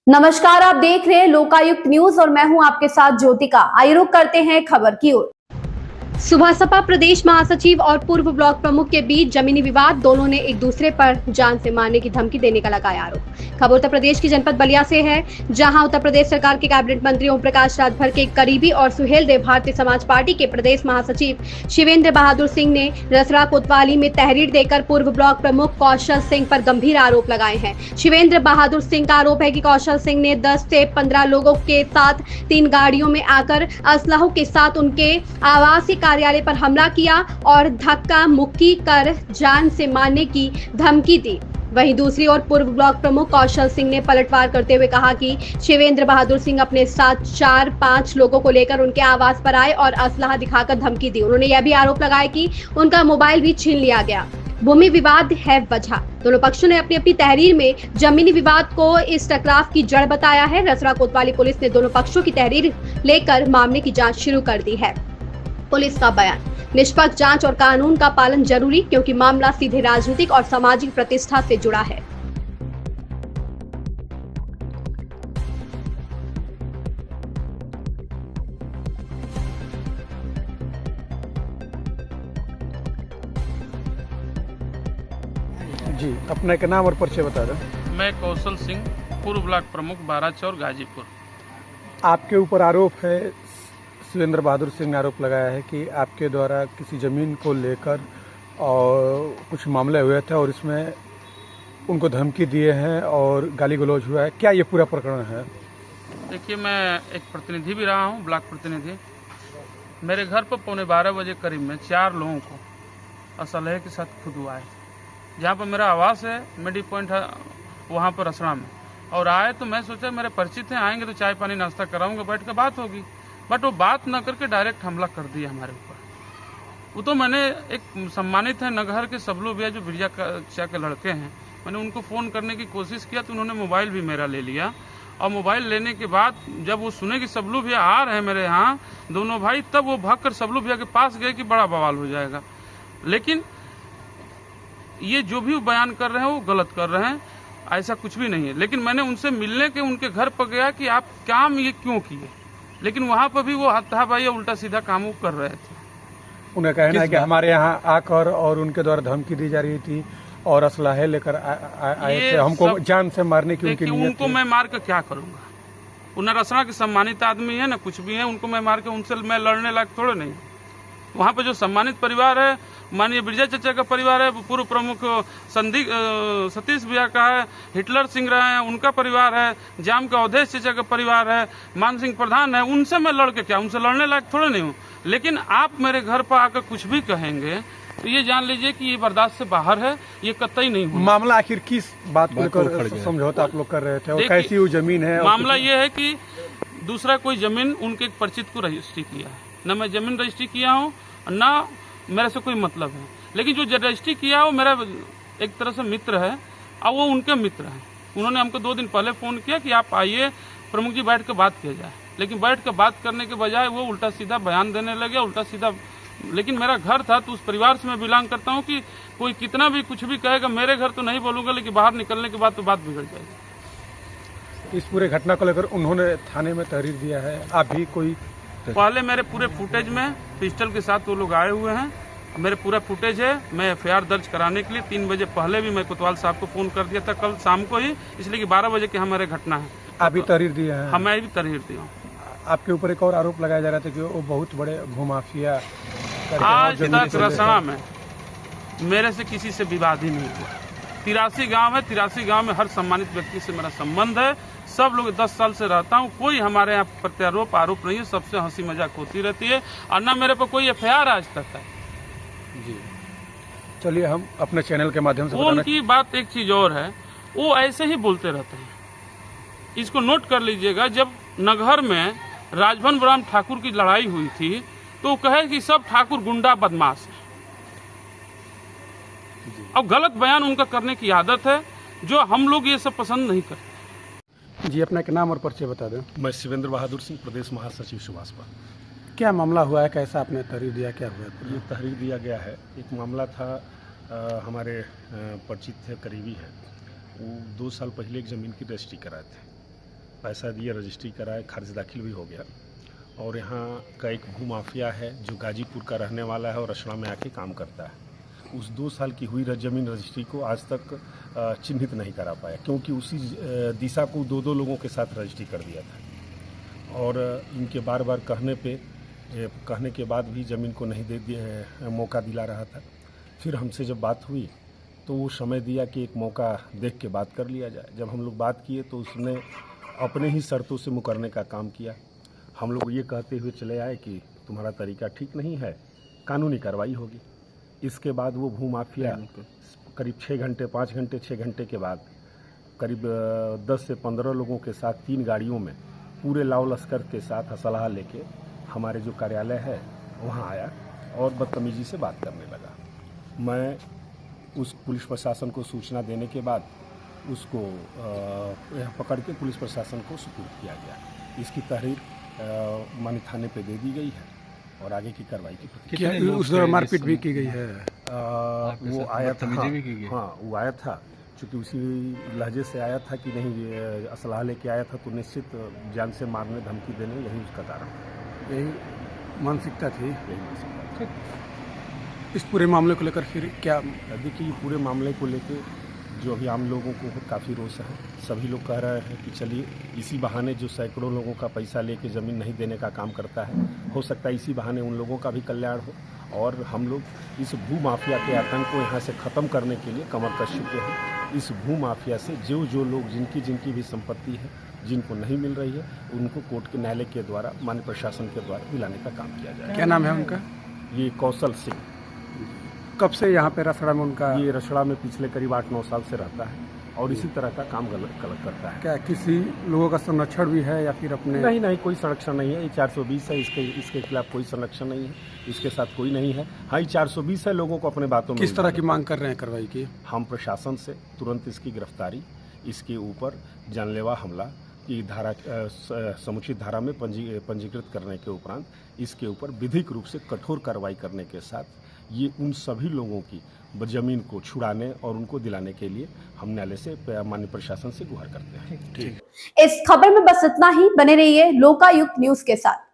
नमस्कार, आप देख रहे हैं लोकायुक्त न्यूज और मैं हूं आपके साथ ज्योतिका। आइए रुक करते हैं खबर की ओर। सुबह सपा प्रदेश महासचिव और पूर्व ब्लॉक प्रमुख के बीच जमीनी विवाद, दोनों ने एक दूसरे पर जान से मारने की धमकी देने का लगाया आरोप। खबर उत्तर प्रदेश की जनपद बलिया से है, जहां उत्तर प्रदेश सरकार के कैबिनेट मंत्री ओम प्रकाश राजभर के करीबी और सुहेल देव भारतीय समाज पार्टी के प्रदेश महासचिव शिवेंद्र बहादुर सिंह ने रसरा कोतवाली में तहरीर देकर पूर्व ब्लॉक प्रमुख कौशल सिंह पर गंभीर आरोप लगाए हैं। शिवेंद्र बहादुर सिंह का आरोप है कि कौशल सिंह ने 10 से 15 लोगों के साथ 3 गाड़ियों में आकर असलहों के साथ उनके आवासीय कार्यालय पर हमला किया और धक्का मुक्की कर जान से मारने की धमकी दी। वहीं दूसरी ओर पूर्व ब्लॉक प्रमुख कौशल सिंह ने पलटवार करते हुए कहा कि शिवेंद्र बहादुर सिंह अपने साथ 4-5 लोगों को लेकर उनके आवास पर आए और असलहा दिखाकर धमकी दी। उन्होंने यह भी आरोप लगाया कि उनका मोबाइल भी छीन लिया गया। भूमि विवाद है वजह। दोनों पक्षों ने अपनी अपनी तहरीर में जमीनी विवाद को इस टकराव की जड़ बताया है। रसरा कोतवाली पुलिस ने दोनों पक्षों की तहरीर लेकर मामले की जांच शुरू कर दी है। पुलिस का बयान, निष्पक्ष जांच और कानून का पालन जरूरी, क्योंकि मामला सीधे राजनीतिक और सामाजिक प्रतिष्ठा से जुड़ा है। जी, अपने का नाम और परिचय बता दें। मैं कौशल सिंह, पूर्व ब्लॉक प्रमुख बाराचौर गाजीपुर। आपके ऊपर आरोप है, शिवेंद्र बहादुर सिंह ने आरोप लगाया है कि आपके द्वारा किसी ज़मीन को लेकर और कुछ मामले हुए थे और इसमें उनको धमकी दिए हैं और गाली गलौज हुआ है। क्या ये पूरा प्रकरण है? देखिए, मैं एक प्रतिनिधि भी रहा हूँ, ब्लॉक प्रतिनिधि। मेरे घर पर 11:15 बजे करीब में 4 लोगों को असलहे के साथ खुद हुआ है। जहाँ पर मेरा आवास है, मिडी पॉइंट है, वहाँ पर रसड़ा में, और आए तो मैं सोचा मेरे परिचित हैं, आएंगे तो चाय पानी नाश्ता कराऊंगा, बैठ कर बात होगी। बट वो बात न करके डायरेक्ट हमला कर दिया हमारे ऊपर। वो तो मैंने एक सम्मानित है नगहर के सबलू भैया, जो बिरजा के लड़के हैं, मैंने उनको फ़ोन करने की कोशिश किया तो उन्होंने मोबाइल भी मेरा ले लिया। और मोबाइल लेने के बाद जब वो सुने कि सबलू भैया आ रहे हैं मेरे यहाँ दोनों भाई, तब वो भागकर सबलू भैया के पास गए कि बड़ा बवाल हो जाएगा। लेकिन ये जो भी वो बयान कर रहे हैं वो गलत कर रहे हैं, ऐसा कुछ भी नहीं है। लेकिन मैंने उनसे मिलने के उनके घर पर गया कि आप काम ये क्यों किए, लेकिन वहाँ पर भी वो हाथापाई उल्टा सीधा काम कर रहे थे। उन्हें कहना है कि हमारे यहाँ आकर और उनके द्वारा धमकी दी जा रही थी और असलहे लेकर आए थे, हमको जान से मारने की उनकी नीयत उनको थी। मैं मार कर क्या करूँगा? उन्हें रसना के सम्मानित आदमी है ना, कुछ भी है, उनको मैं मार के उनसे मैं लड़ने लायक थोड़े नहीं। वहाँ पे जो सम्मानित परिवार है, माननीय बिरजा चचा का परिवार है, पूर्व प्रमुख सतीश भैया का है, हिटलर सिंह रहे हैं उनका परिवार है, जाम का अवधेश चचा का परिवार है, मान सिंह प्रधान है, उनसे मैं लड़ के क्या, उनसे लड़ने लायक थोड़े नहीं हूँ। लेकिन आप मेरे घर पर आकर कुछ भी कहेंगे तो ये जान लीजिए कि ये बर्दाश्त से बाहर है, ये कतई नहीं हुआ। मामला आखिर किस बात को लेकर समझौता आप लोग कर रहे थे और कैसी वो जमीन है? मामला ये है कि दूसरा कोई जमीन उनके एक परिचित को रजिस्ट्री किया है, न मैं जमीन रजिस्ट्री किया हूँ, ना मेरे से कोई मतलब है। लेकिन जो रजिस्ट्री किया है वो मेरा एक तरह से मित्र है और वो उनके मित्र हैं। उन्होंने हमको 2 दिन पहले फ़ोन किया कि आप आइए प्रमुख जी, बैठ कर बात किया जाए। लेकिन बैठ कर बात करने के बजाय वो उल्टा सीधा बयान देने लगे, उल्टा सीधा। लेकिन मेरा घर था तो उस परिवार से मैं बिलोंग करता हूँ कि कोई कितना भी कुछ भी कहेगा, मेरे घर तो नहीं बोलूँगा, लेकिन बाहर निकलने के बाद तो बात बिगड़ जाएगी। इस पूरे घटना को लेकर उन्होंने थाने में तहरीर दिया है। आप भी कोई पहले मेरे पूरे फुटेज में पिस्टल के साथ वो लोग आए हुए हैं, मेरे पूरा फुटेज है। मैं एफआईआर दर्ज कराने के लिए 3 बजे पहले भी मैं कोतवाल साहब को फ़ोन कर दिया था कल शाम को ही, इसलिए कि 12 बजे की हमारे घटना है। आप भी तहरीर दिया है? हमें भी तहरीर दिया। आपके ऊपर एक और आरोप लगाया जा रहा था कि वो बहुत बड़े भूमाफिया। आज तक रसना में मेरे से किसी से विवाद ही नहीं हुआ। 83 गांव है, 83 गांव में हर सम्मानित व्यक्ति से मेरा संबंध है। सब लोग 10 साल से रहता हूँ, कोई हमारे यहाँ प्रत्यारोप आरोप नहीं है, सबसे हंसी मजाक होती रहती है और न मेरे पर कोई एफआईआर आज तक है। जी, चलिए हम अपने चैनल के माध्यम से उनकी बात एक चीज और है, वो ऐसे ही बोलते रहते हैं। इसको नोट कर लीजिएगा, जब नगहर में राजभवन बराम ठाकुर की लड़ाई हुई थी तो वो कहे कि सब ठाकुर गुंडा बदमाश है। अब गलत बयान उनका करने की आदत है, जो हम लोग ये सब पसंद नहीं करते। जी, अपना नाम और परिचय बता दें। मैं शिवेंद्र बहादुर सिंह, प्रदेश महासचिव सुभाषपा। क्या मामला हुआ है, कैसा आपने तहरीर दिया, क्या हुआ? ये तहरीर दिया गया है, एक मामला था, हमारे परिचित थे, करीबी है, वो 2 साल पहले एक ज़मीन की रजिस्ट्री कराए थे। पैसा दिए, रजिस्ट्री कराए, खर्च दाखिल भी हो गया। और यहाँ का एक भूमाफिया है जो गाजीपुर का रहने वाला है और रसड़ा में आके काम करता है। उस 2 साल की हुई जमीन रजिस्ट्री को आज तक चिन्हित नहीं करा पाया, क्योंकि उसी दिशा को 2-2 लोगों के साथ रजिस्ट्री कर दिया था। और इनके बार बार कहने के बाद भी ज़मीन को नहीं दे दिया, मौका दिला रहा था। फिर हमसे जब बात हुई तो वो समय दिया कि एक मौका देख के बात कर लिया जाए। जब हम लोग बात किए तो उसने अपने ही शर्तों से मुकरने का काम किया। हम लोग ये कहते हुए चले आए कि तुम्हारा तरीका ठीक नहीं है, कानूनी कार्रवाई होगी। इसके बाद वो भूमाफिया करीब 6 घंटे 5 घंटे 6 घंटे के बाद करीब 10 से 15 लोगों के साथ 3 गाड़ियों में पूरे लाव लश्कर के साथ असलहा लेके हमारे जो कार्यालय है वहाँ आया और बदतमीजी से बात करने लगा। मैं उस पुलिस प्रशासन को सूचना देने के बाद उसको पकड़ के पुलिस प्रशासन को सुपुर्द किया गया। इसकी तहरीर मानी थाने पे दे दी गई है और आगे की कार्रवाई की प्रक्रिया। उस दौरान मारपीट भी की गई है? वो आया था, हाँ वो आया था, चूँकि उसी लहजे से आया था कि नहीं असलाह लेके आया था, तो निश्चित जान से मारने धमकी देने यही उसका कारण था। यही मानसिकता थी। यही मानसिकता थी। इस पूरे मामले को लेकर फिर क्या? देखिए, ये पूरे मामले को लेकर जो अभी आम लोगों को काफ़ी रोष है। सभी लोग कह रहे हैं कि चलिए इसी बहाने जो सैकड़ों लोगों का पैसा लेके ज़मीन नहीं देने का काम करता है, हो सकता है इसी बहाने उन लोगों का भी कल्याण हो और हम लोग इस भू माफिया के आतंक को यहाँ से ख़त्म करने के लिए कमर कस चुके हैं। इस भू माफिया से जो लोग जिनकी भी संपत्ति है, जिनको नहीं मिल रही है, उनको कोर्ट के न्यायालय के द्वारा, माननीय प्रशासन के द्वारा दिलाने का काम किया जाए। क्या नाम है उनका? ये कौशल सिंह। कब से यहाँ पे रसड़ा में उनका? ये रसड़ा में पिछले करीब 8-9 साल से रहता है और इसी तरह का काम गलत करता है। क्या किसी लोगों का संरक्षण भी है या फिर अपने? नहीं, कोई संरक्षण नहीं है। ये 420 है, इसके खिलाफ कोई संरक्षण नहीं है, इसके साथ कोई नहीं है। हाँ, ये 420 है, लोगों को अपने बातों में। किस तरह की मांग कर रहे हैं कार्रवाई की? हम प्रशासन से तुरंत इसकी गिरफ्तारी, इसके ऊपर जानलेवा हमला की धारा, समुचित धारा में पंजीकृत करने के उपरांत इसके ऊपर विधिक रूप से कठोर कार्रवाई करने के साथ ये उन सभी लोगों की ज़मीन को छुड़ाने और उनको दिलाने के लिए हम न्यायालय से, माननीय प्रशासन से गुहार करते हैं। ठीक। इस खबर में बस इतना ही। बने रहिए लोकायुक्त न्यूज के साथ।